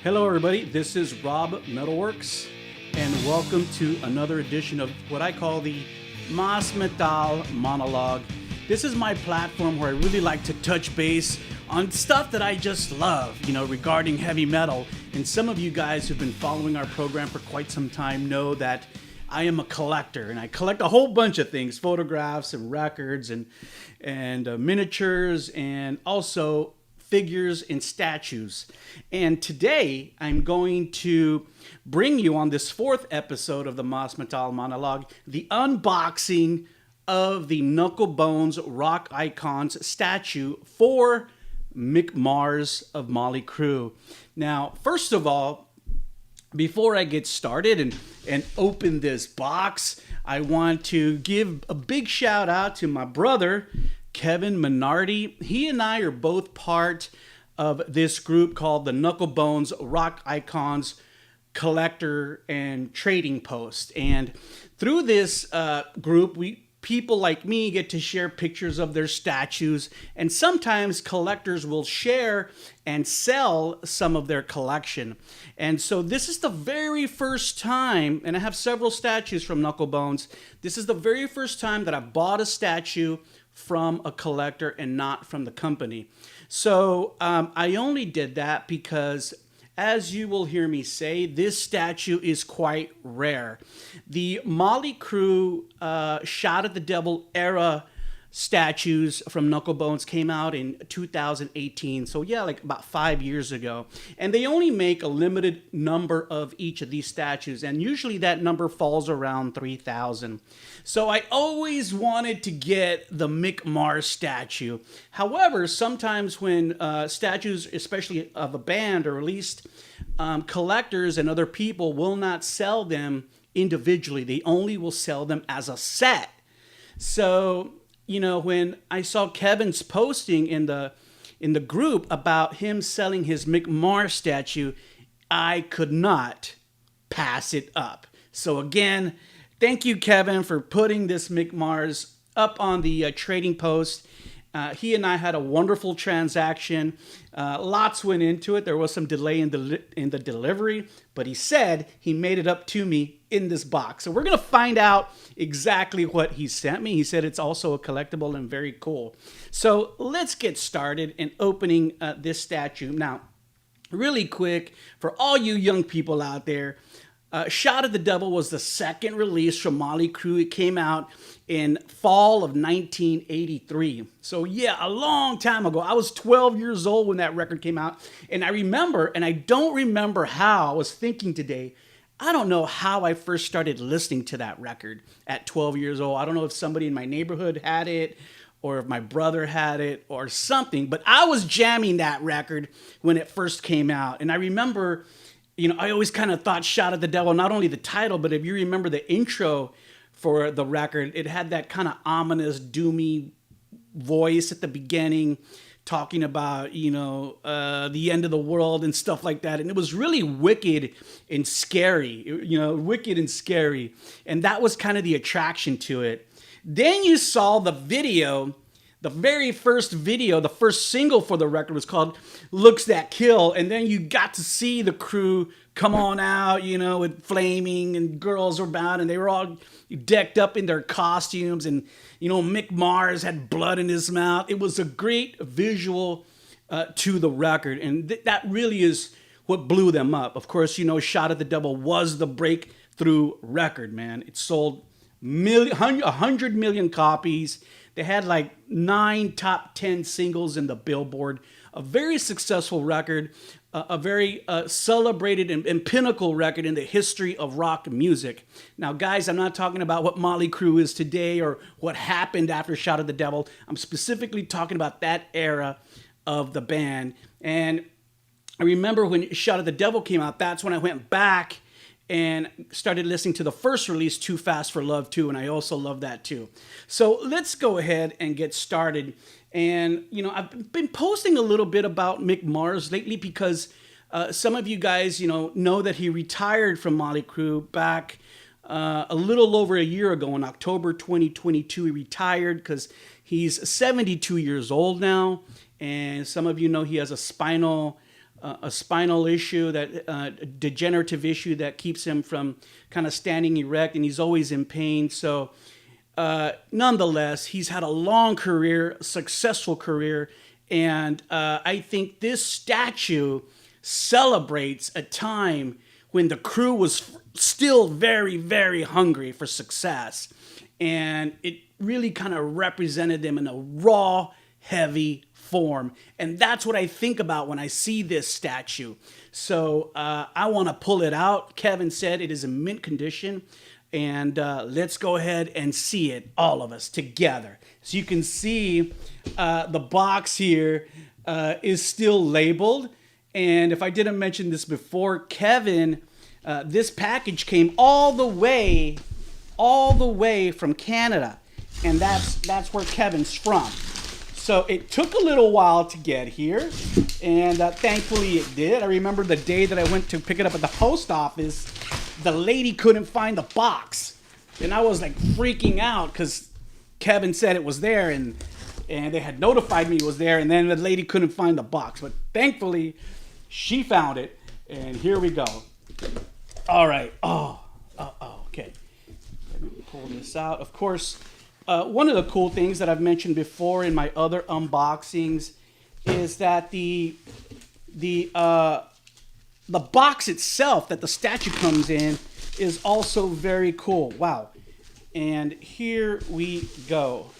Hello, everybody. This is Rob Metalworks, and welcome to another edition of what I call the Mas Metal Monologue. This is my platform where I really like to touch base on stuff that I just love, regarding heavy metal. And some of you guys who've been following our program for quite some time know that I am a collector, and I collect a whole bunch of things, photographs and records and miniatures, and also figures and statues. And today I'm going to bring you on this fourth episode of the Mas Metal Monologue, the unboxing of the Knucklebonz Rock Icons statue for Mick Mars of Mötley Crüe. Now, first of all, before I get started and open this box, I want to give a big shout out to my brother, Kevin Minardi. He and I are both part of this group called the Knucklebonz Rock Icons Collector and Trading Post. And through this group, people like me get to share pictures of their statues, and sometimes collectors will share and sell some of their collection. And so this is the very first time, and I have several statues from Knucklebonz. This is the very first time that I bought a statue from a collector and not from the company. So I only did that because, as you will hear me say, this statue is quite rare. The Mötley Crüe Shot at the Devil era statues from Knucklebonz came out in 2018. So yeah, like about 5 years ago. And they only make a limited number of each of these statues. And usually that number falls around 3,000. So I always wanted to get the Mick Mars statue. However, sometimes when statues, especially of a band, are released, collectors and other people will not sell them individually. They only will sell them as a set. So when I saw Kevin's posting in the group about him selling his Mick Mars statue, I could not pass it up. So again, thank you, Kevin, for putting this Mick Mars up on the trading post. He and I had a wonderful transaction. Lots went into it. There was some delay in the delivery, but he said he made it up to me in this box. So we're going to find out exactly what he sent me. He said it's also a collectible and very cool. So let's get started in opening this statue. Now, really quick, for all you young people out there, Shot at the Devil was the second release from Mötley Crüe. It came out in fall of 1983. So yeah, a long time ago. I was 12 years old when that record came out. And I remember, and I don't remember how, I was thinking today, I don't know how I first started listening to that record at 12 years old. I don't know if somebody in my neighborhood had it, or if my brother had it, or something. But I was jamming that record when it first came out. And I remember, I always kind of thought Shot at the Devil, not only the title, but if you remember the intro for the record, it had that kind of ominous, doomy voice at the beginning, talking about, the end of the world and stuff like that. And it was really wicked and scary, wicked and scary. And that was kind of the attraction to it. Then you saw the video. The very first video, the first single for the record was called Looks That Kill. And then you got to see the crew come on out, with flaming, and girls were bound, and they were all decked up in their costumes. And, Mick Mars had blood in his mouth. It was a great visual to the record. And that really is what blew them up. Of course, Shot at the Devil was the breakthrough record, man. It sold 100 million copies. They had like 9 top 10 singles in the Billboard. A very successful record, a very celebrated and pinnacle record in the history of rock music. Now, guys, I'm not talking about what Mötley Crüe is today or what happened after Shot at the Devil. I'm specifically talking about that era of the band. And I remember when Shot at the Devil came out, that's when I went back and started listening to the first release, Too Fast for Love 2, and I also love that too. So let's go ahead and get started. And, I've been posting a little bit about Mick Mars lately because some of you guys, know that he retired from Mötley Crüe back a little over a year ago in October 2022. He retired because he's 72 years old now, and some of you know he has a spinal a spinal issue, that a degenerative issue that keeps him from kind of standing erect, and he's always in pain. So nonetheless, he's had a long career, successful career, and I think this statue celebrates a time when the crew was still very, very hungry for success. And it really kind of represented them in a raw, heavy form. And that's what I think about when I see this statue. So I want to pull it out. Kevin said it is in mint condition. And let's go ahead and see it, all of us together. So you can see the box here is still labeled. And if I didn't mention this before, Kevin, this package came all the way from Canada. And that's where Kevin's from. So it took a little while to get here, and thankfully it did. I remember the day that I went to pick it up at the post office, the lady couldn't find the box. And I was like freaking out because Kevin said it was there, and they had notified me it was there, and then the lady couldn't find the box. But thankfully, she found it, and here we go. All right. Oh, okay. Let me pull this out. Of course, one of the cool things that I've mentioned before in my other unboxings is that the box itself that the statue comes in is also very cool. Wow. And here we go.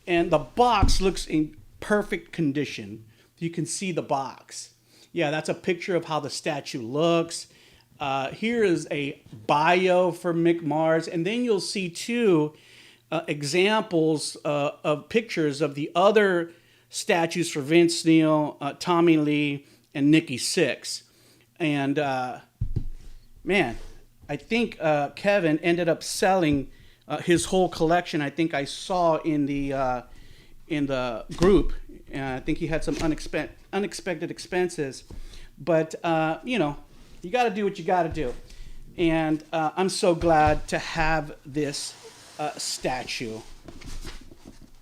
And the box looks in perfect condition. You can see the box. Yeah, that's a picture of how the statue looks. Here is a bio for Mick Mars. And then you'll see two examples of pictures of the other statues for Vince Neil, Tommy Lee, and Nikki Sixx. And man, I think Kevin ended up selling his whole collection. I think I saw in the group. I think he had some unexpected expenses, but you know, you got to do what you got to do. And I'm so glad to have this statue.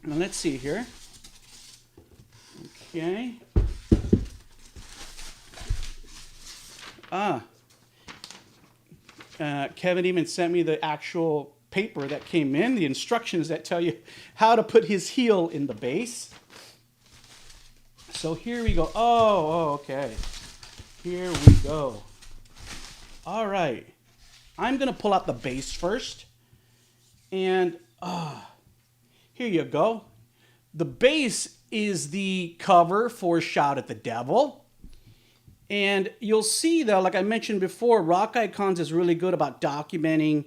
Now let's see here. Okay. Kevin even sent me the actual paper that came in, the instructions that tell you how to put his heel in the base. So here we go. Oh, okay. Here we go. All right. I'm going to pull out the base first. And here you go. The base is the cover for Shout at the Devil. And you'll see, though, like I mentioned before, Rock Icons is really good about documenting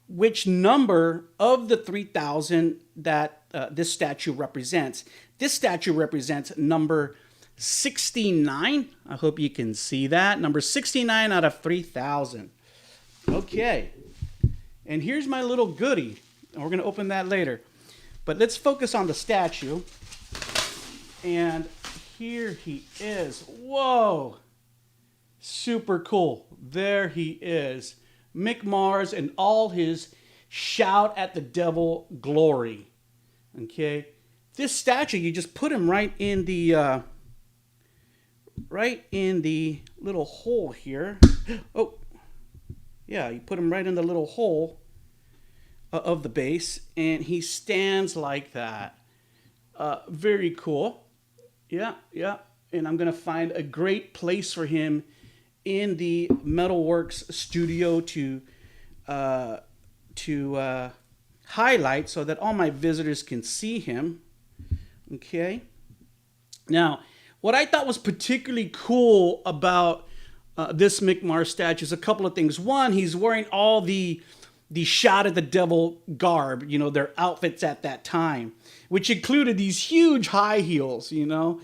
which number of the 3,000 that this statue represents. This statue represents number 69. I hope you can see that. Number 69 out of 3,000. Okay. And here's my little goodie. And we're going to open that later. But let's focus on the statue. And here he is. Whoa. Super cool. There he is. Mick Mars and all his Shout at the Devil glory. Okay. This statue, you just put him right in the little hole here. Oh. Yeah, you put him right in the little hole of the base, and he stands like that. Very cool. Yeah. And I'm going to find a great place for him in the Metalworks studio to highlight so that all my visitors can see him. Okay. Now, what I thought was particularly cool about this Mick Mars statue is a couple of things. One, he's wearing all the Shout at the Devil garb, you know, their outfits at that time, which included these huge high heels, you know,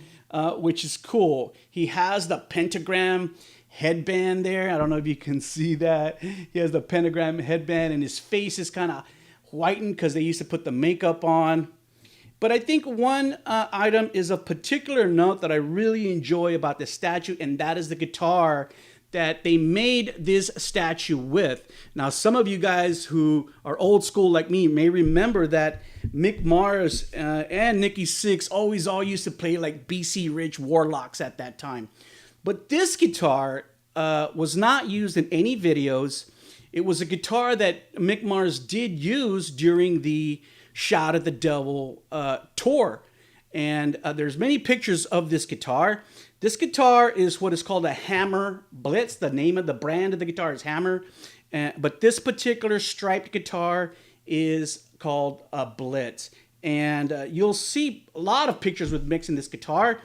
which is cool. He has the pentagram headband there. I don't know if you can see that. He has the pentagram headband, and his face is kind of whitened because they used to put the makeup on. But I think one item is of particular note that I really enjoy about the statue, and that is the guitar that they made this statue with. Now, some of you guys who are old school like me may remember that Mick Mars and Nikki Sixx always all used to play like BC Rich Warlocks at that time. But this guitar was not used in any videos. It was a guitar that Mick Mars did use during the Shout at the Devil tour. And there's many pictures of this guitar. This guitar is what is called a Hammer Blitz. The name of the brand of the guitar is Hammer. But this particular striped guitar is called a Blitz. And you'll see a lot of pictures with Mick in this guitar.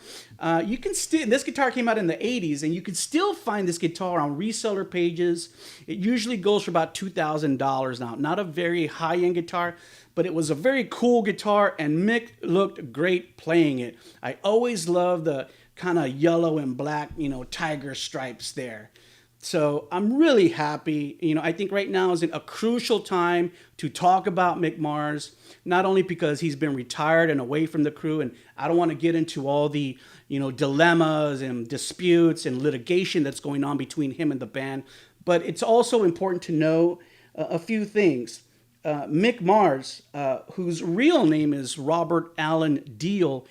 You can still, this guitar came out in the 80s, and you can still find this guitar on reseller pages. It usually goes for about $2,000 now. Not a very high-end guitar, but it was a very cool guitar, and Mick looked great playing it. I always love the kind of yellow and black, tiger stripes there. So I'm really happy. I think right now is a crucial time to talk about Mick Mars, not only because he's been retired and away from the crew, and I don't want to get into all the, dilemmas and disputes and litigation that's going on between him and the band, but it's also important to know a few things. Mick Mars, whose real name is Robert Allen Deal,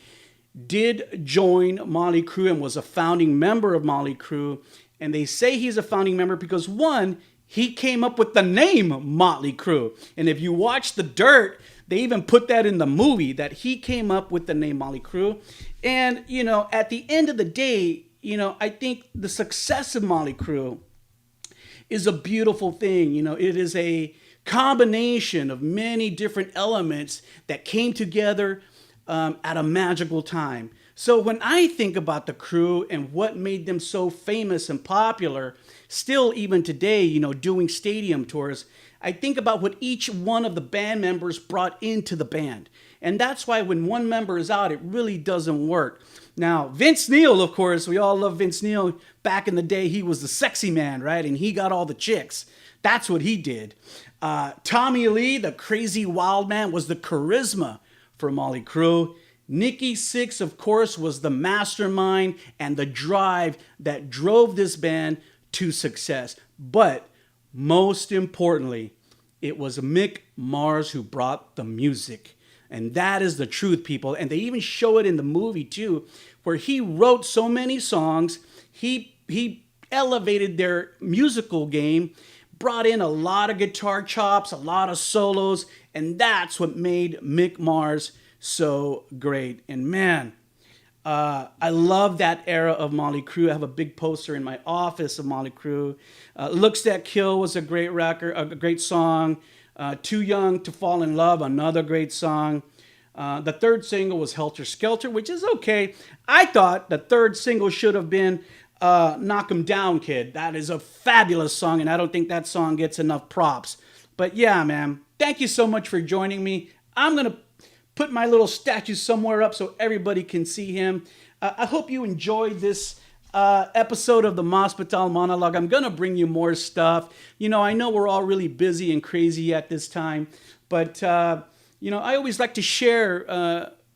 did join Mötley Crüe and was a founding member of Mötley Crüe. And they say he's a founding member because, one, he came up with the name Mötley Crüe. And if you watch The Dirt, they even put that in the movie, that he came up with the name Mötley Crüe. And, at the end of the day, I think the success of Mötley Crüe is a beautiful thing. It is a combination of many different elements that came together at a magical time. So when I think about the crew and what made them so famous and popular, still even today, doing stadium tours, I think about what each one of the band members brought into the band. And that's why when one member is out, it really doesn't work. Now, Vince Neil, of course, we all love Vince Neil. Back in the day, he was the sexy man, right? And he got all the chicks. That's what he did. Tommy Lee, the crazy wild man, was the charisma for Mötley Crüe. Nikki Sixx, of course, was the mastermind and the drive that drove this band to success. But most importantly, it was Mick Mars who brought the music. And that is the truth, people. And they even show it in the movie, too, where he wrote so many songs. He elevated their musical game, brought in a lot of guitar chops, a lot of solos, and that's what made Mick Mars so great. And man, I love that era of Mötley Crüe. I have a big poster in my office of Mötley Crüe. Looks That Kill was a great record, a great song. Too Young to Fall in Love, another great song. The third single was Helter Skelter, which is okay. I thought the third single should have been Knock 'Em Down, Kid. That is a fabulous song, and I don't think that song gets enough props. But yeah, man, thank you so much for joining me. I'm going to put my little statue somewhere up so everybody can see him. I hope you enjoyed this episode of the Hospital Monologue. I'm going to bring you more stuff. I know we're all really busy and crazy at this time, but, I always like to share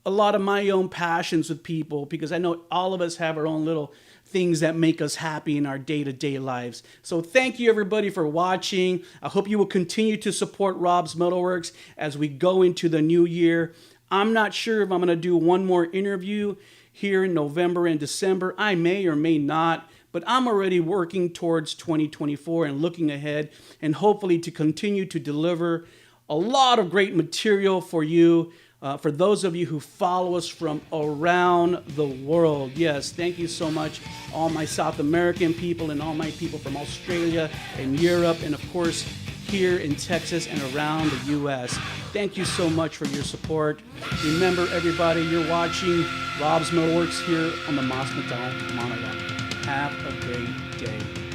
a lot of my own passions with people because I know all of us have our own little things that make us happy in our day-to-day lives. So thank you, everybody, for watching. I hope you will continue to support Rob's Metalworks as we go into the new year. I'm not sure if I'm going to do one more interview here in November and December. I may or may not, but I'm already working towards 2024 and looking ahead and hopefully to continue to deliver a lot of great material for you, for those of you who follow us from around the world. Yes, thank you so much, all my South American people and all my people from Australia and Europe, and of course, here in Texas and around the U.S. Thank you so much for your support. Remember, everybody, you're watching Rob's Metalworks here on the Hospital Monologue. Have a great day.